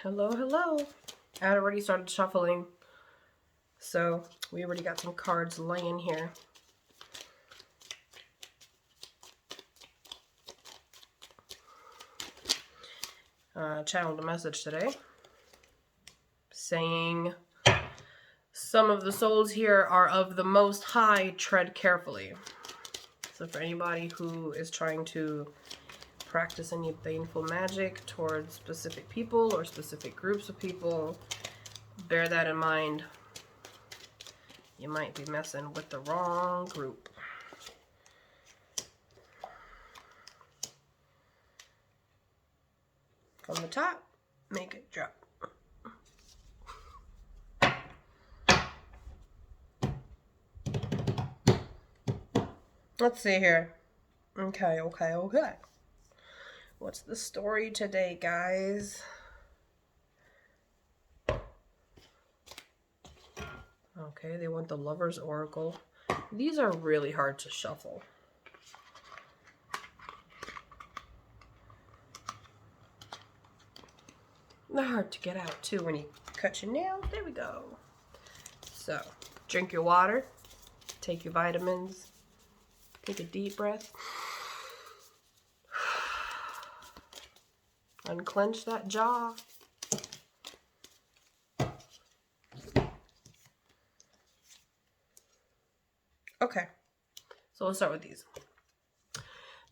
Hello, hello. I had already started shuffling, so we already got some cards laying here. Channeled a message today saying some of the souls here are of the Most High, tread carefully. So for anybody who is trying to practice any baneful magic towards specific people or specific groups of people, bear that in mind. You might be messing with the wrong group. From the top, make it drop. Let's see here. Okay. What's the story today, guys? Okay, they want the Lover's Oracle. These are really hard to shuffle. They're hard to get out, too, when you cut your nails. There we go. So, drink your water. Take your vitamins. Take a deep breath. Unclench that jaw. Okay, so let's start with these.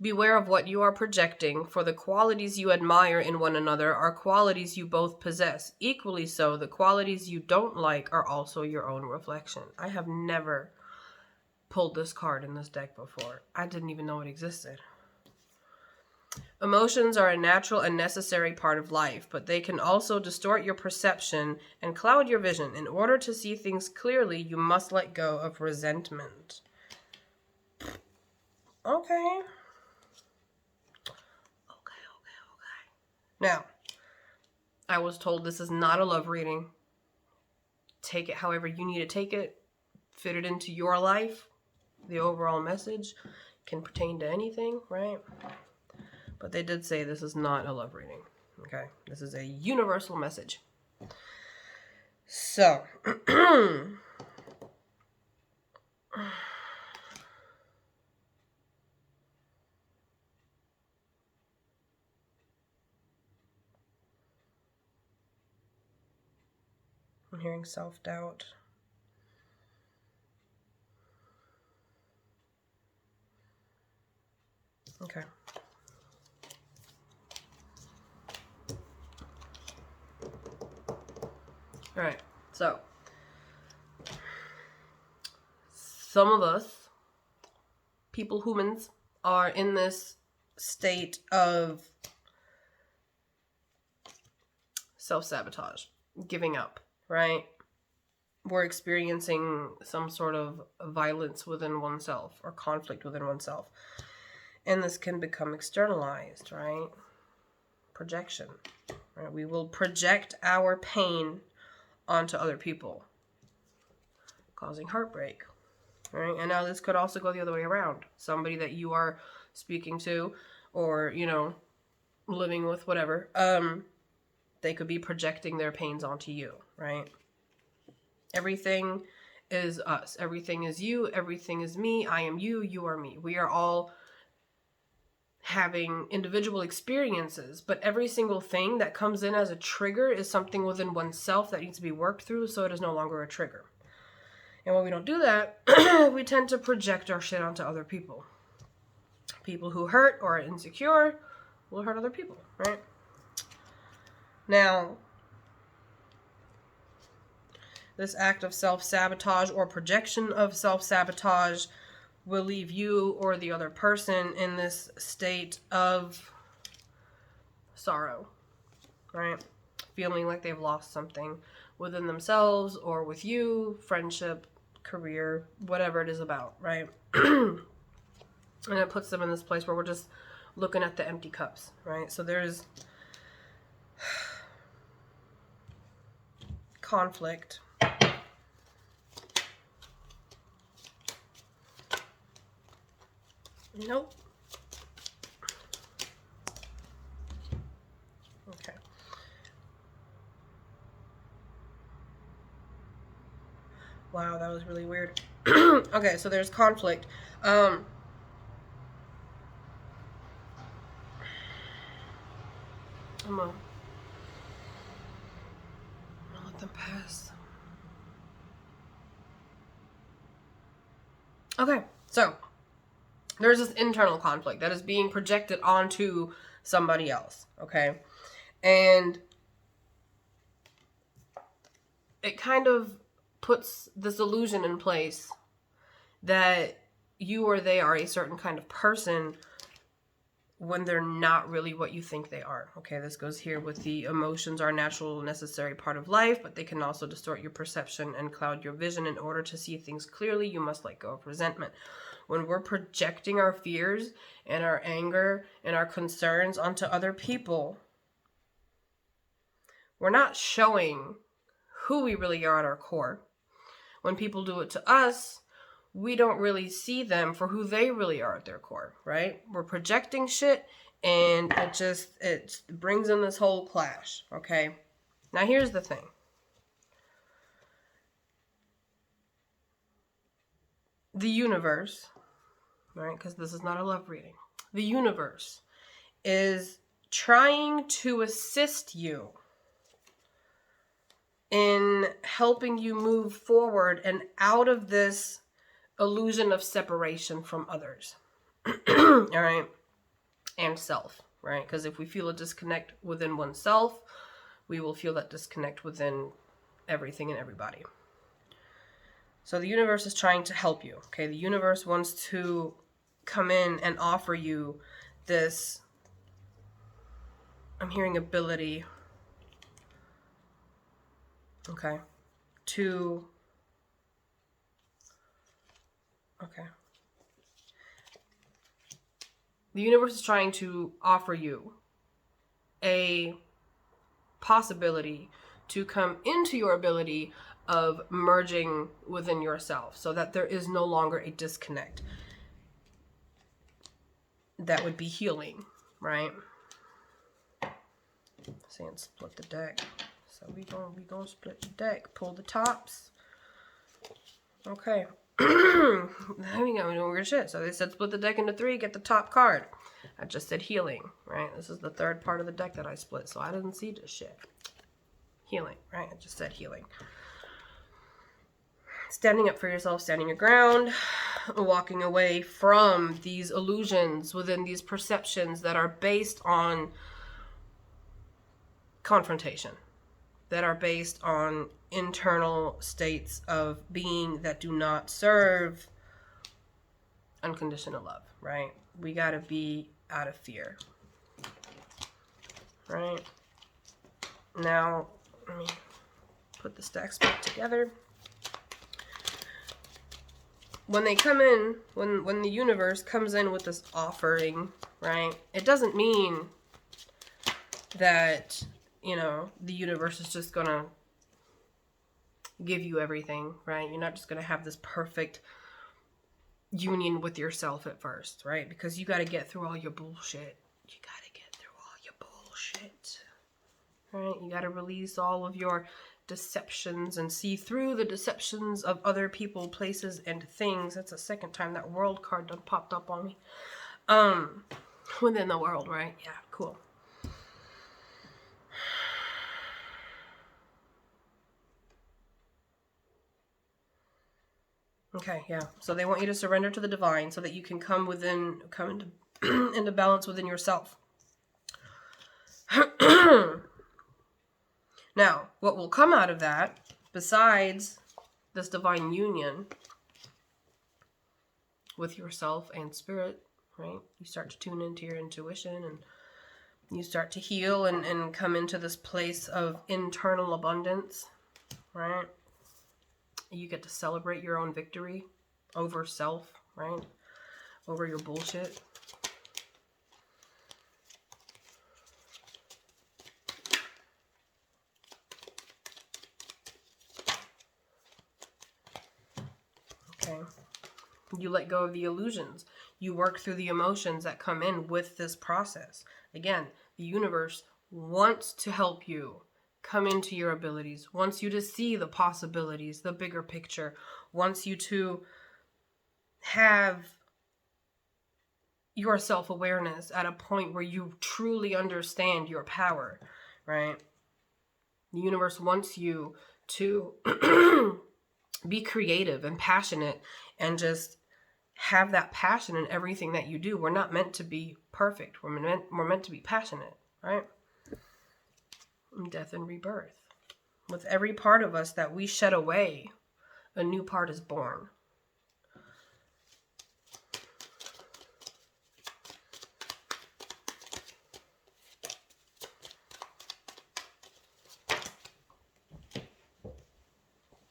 Beware of what you are projecting, for the qualities you admire in one another are qualities you both possess. Equally so, the qualities you don't like are also your own reflection. I have never pulled this card in this deck before. I didn't even know it existed. Emotions are a natural and necessary part of life, but they can also distort your perception and cloud your vision. In order to see things clearly, you must let go of resentment. Okay. Now, I was told this is not a love reading. Take it however you need to take it. Fit it into your life. The overall message can pertain to anything, right? But they did say this is not a love reading. Okay? This is a universal message. So, I'm hearing self-doubt. Okay. All right. So, some of us, humans, are in this state of self-sabotage, giving up, right? We're experiencing some sort of violence within oneself or conflict within oneself. And this can become externalized, right? Projection. Right? We will project our pain onto other people, causing heartbreak. Right? And now this could also go the other way around. Somebody that you are speaking to or, living with, whatever, they could be projecting their pains onto you, right? Everything is us. Everything is you. Everything is me. I am you. You are me. We are all having individual experiences, but every single thing that comes in as a trigger is something within oneself that needs to be worked through, so it is no longer a trigger. And when we don't do that, we tend to project our shit onto other people. People who hurt or are insecure will hurt other people, right? Now, this act of self-sabotage or projection of self-sabotage will leave you or the other person in this state of sorrow, right? Feeling like they've lost something within themselves or with you, friendship, career, whatever it is about, right? And it puts them in this place where we're just looking at the empty cups, right? So there's conflict. Nope. Okay. Wow, that was really weird. Okay, so there's conflict. I'm gonna let them pass. Okay, so there's this internal conflict that is being projected onto somebody else, okay? And it kind of puts this illusion in place that you or they are a certain kind of person when they're not really what you think they are. Okay, this goes here with the emotions are a natural, necessary part of life, but they can also distort your perception and cloud your vision. In order to see things clearly, you must let go of resentment. When we're projecting our fears and our anger and our concerns onto other people, we're not showing who we really are at our core. When people do it to us, we don't really see them for who they really are at their core, right? We're projecting shit, and it brings in this whole clash, okay? Now here's the thing. The universe, right? Because this is not a love reading. The universe is trying to assist you in helping you move forward and out of this illusion of separation from others. All right? And self, right? Because if we feel a disconnect within oneself, we will feel that disconnect within everything and everybody. So the universe is trying to help you, okay? The universe wants to come in and offer you this, I'm hearing ability, okay, the universe is trying to offer you a possibility to come into your ability of merging within yourself so that there is no longer a disconnect. That would be healing, right? Saying split the deck. So we gonna split the deck, pull the tops. Okay. Then we got doing weird shit. So they said split the deck into 3, get the top card. I just said healing, right? This is the third part of the deck that I split, so I didn't see this shit. Healing, right? I just said healing. Standing up for yourself, standing your ground, walking away from these illusions within these perceptions that are based on confrontation, that are based on internal states of being that do not serve unconditional love, right? We gotta be out of fear, right? Now, let me put the stacks back together. When they come in, when the universe comes in with this offering, right, it doesn't mean that, you know, the universe is just gonna give you everything, right? You're not just gonna have this perfect union with yourself at first, right? Because you gotta get through all your bullshit. You gotta get through all your bullshit, right? You gotta release all of your deceptions and see through the deceptions of other people, places, and things. That's the second time that world card done popped up on me. Within the world, right? Yeah, cool. Okay, yeah. So they want you to surrender to the divine so that you can come into into balance within yourself. Now, what will come out of that, besides this divine union with yourself and spirit, right? You start to tune into your intuition and you start to heal and come into this place of internal abundance, right? You get to celebrate your own victory over self, right? Over your bullshit. Okay. You let go of the illusions. You work through the emotions that come in with this process. Again, the universe wants to help you come into your abilities, wants you to see the possibilities, the bigger picture, wants you to have your self-awareness at a point where you truly understand your power, right? The universe wants you to be creative and passionate and just have that passion in everything that you do. We're not meant to be perfect. We're meant to be passionate, right? Death and rebirth. With every part of us that we shed away, a new part is born.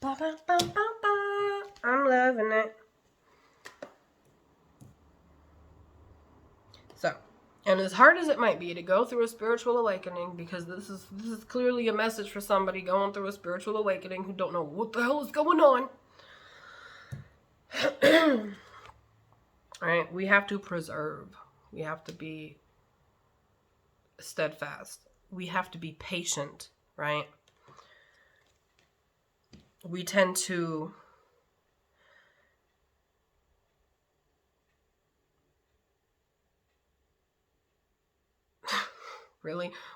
Ba, ba, ba, ba, ba. I'm loving it. So, and as hard as it might be to go through a spiritual awakening, because this is clearly a message for somebody going through a spiritual awakening who don't know what the hell is going on. Right? We have to preserve. We have to be steadfast. We have to be patient, right? We tend to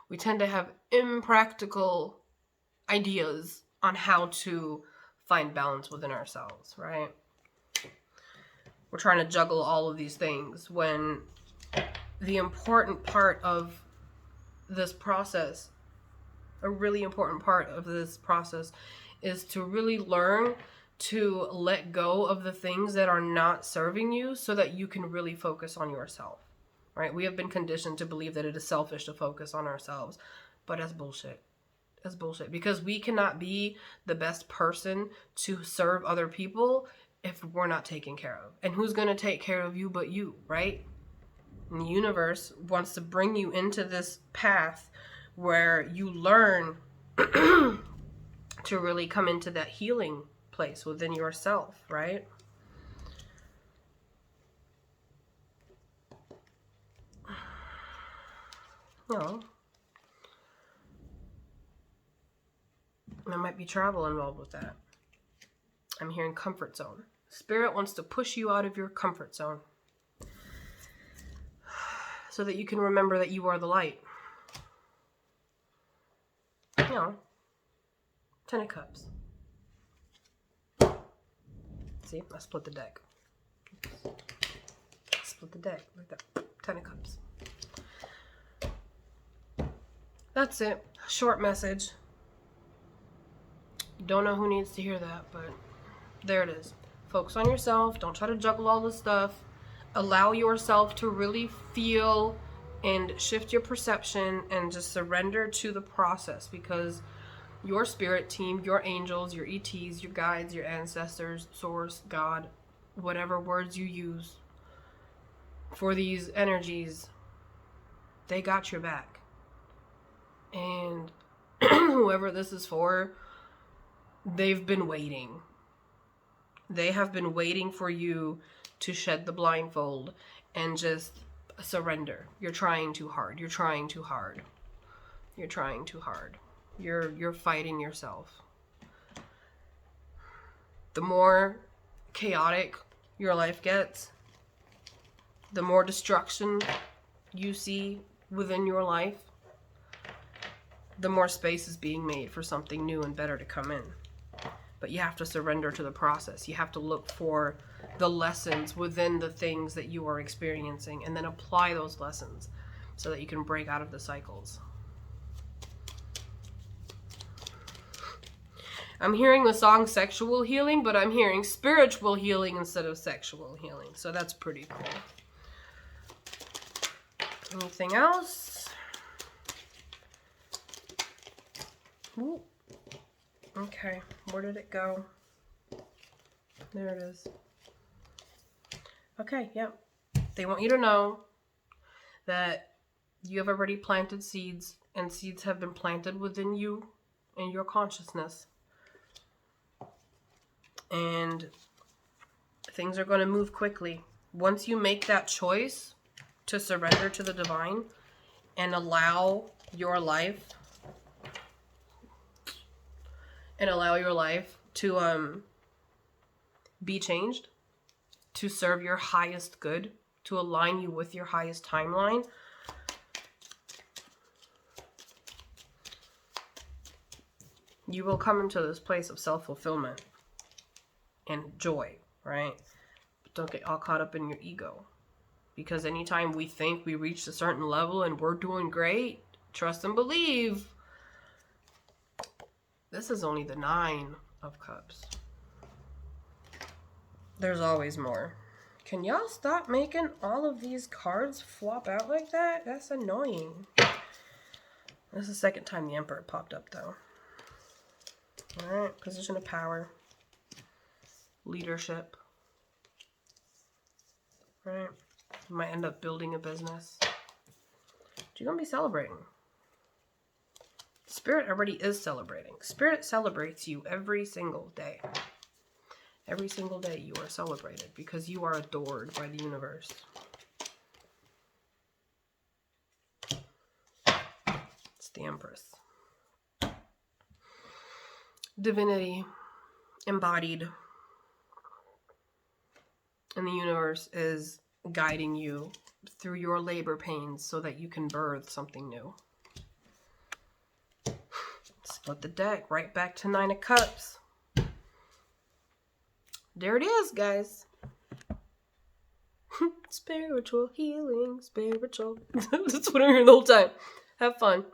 we tend to have impractical ideas on how to find balance within ourselves, right? We're trying to juggle all of these things when the important part of this process, a really important part of this process, is to really learn to let go of the things that are not serving you so that you can really focus on yourself, right? We have been conditioned to believe that it is selfish to focus on ourselves, but that's bullshit. That's bullshit, because we cannot be the best person to serve other people if we're not taken care of. And who's going to take care of you but you, right? And the universe wants to bring you into this path where you learn to really come into that healing place within yourself, right? No. There might be travel involved with that. I'm hearing comfort zone. Spirit wants to push you out of your comfort zone so that you can remember that you are the light. No. 10 of Cups. See, I split the deck. Split the deck like that. 10 of Cups. That's it. Short message. Don't know who needs to hear that, but there it is. Focus on yourself. Don't try to juggle all this stuff. Allow yourself to really feel and shift your perception and just surrender to the process, because your spirit team, your angels, your ETs, your guides, your ancestors, source, God, whatever words you use for these energies, they got your back. And whoever this is for, they've been waiting. They have been waiting for you to shed the blindfold and just surrender. You're trying too hard. You're trying too hard. You're trying too hard. You're fighting yourself. The more chaotic your life gets, the more destruction you see within your life, the more space is being made for something new and better to come in. But you have to surrender to the process. You have to look for the lessons within the things that you are experiencing and then apply those lessons so that you can break out of the cycles. I'm hearing the song sexual healing, but I'm hearing spiritual healing instead of sexual healing. So that's pretty cool. Anything else? Ooh. Okay, where did it go? There it is. Okay, yep. They want you to know that you have already planted seeds, and seeds have been planted within you and your consciousness. And things are going to move quickly. Once you make that choice to surrender to the divine and allow your life and allow your life to be changed, to serve your highest good, to align you with your highest timeline, you will come into this place of self-fulfillment and joy, right? But don't get all caught up in your ego. Because anytime we think we reached a certain level and we're doing great, trust and believe, this is only the 9 of Cups. There's always more. Can y'all stop making all of these cards flop out like that? That's annoying. This is the second time the Emperor popped up, though. Alright, position of power. Leadership. Right? You might end up building a business. You're going to be celebrating. Spirit already is celebrating. Spirit celebrates you every single day. Every single day you are celebrated because you are adored by the universe. It's the Empress. Divinity embodied in the universe is guiding you through your labor pains so that you can birth something new. Split the deck right back to 9 of Cups. There it is, guys. Spiritual healing, spiritual. That's what I'm hearing the whole time. Have fun.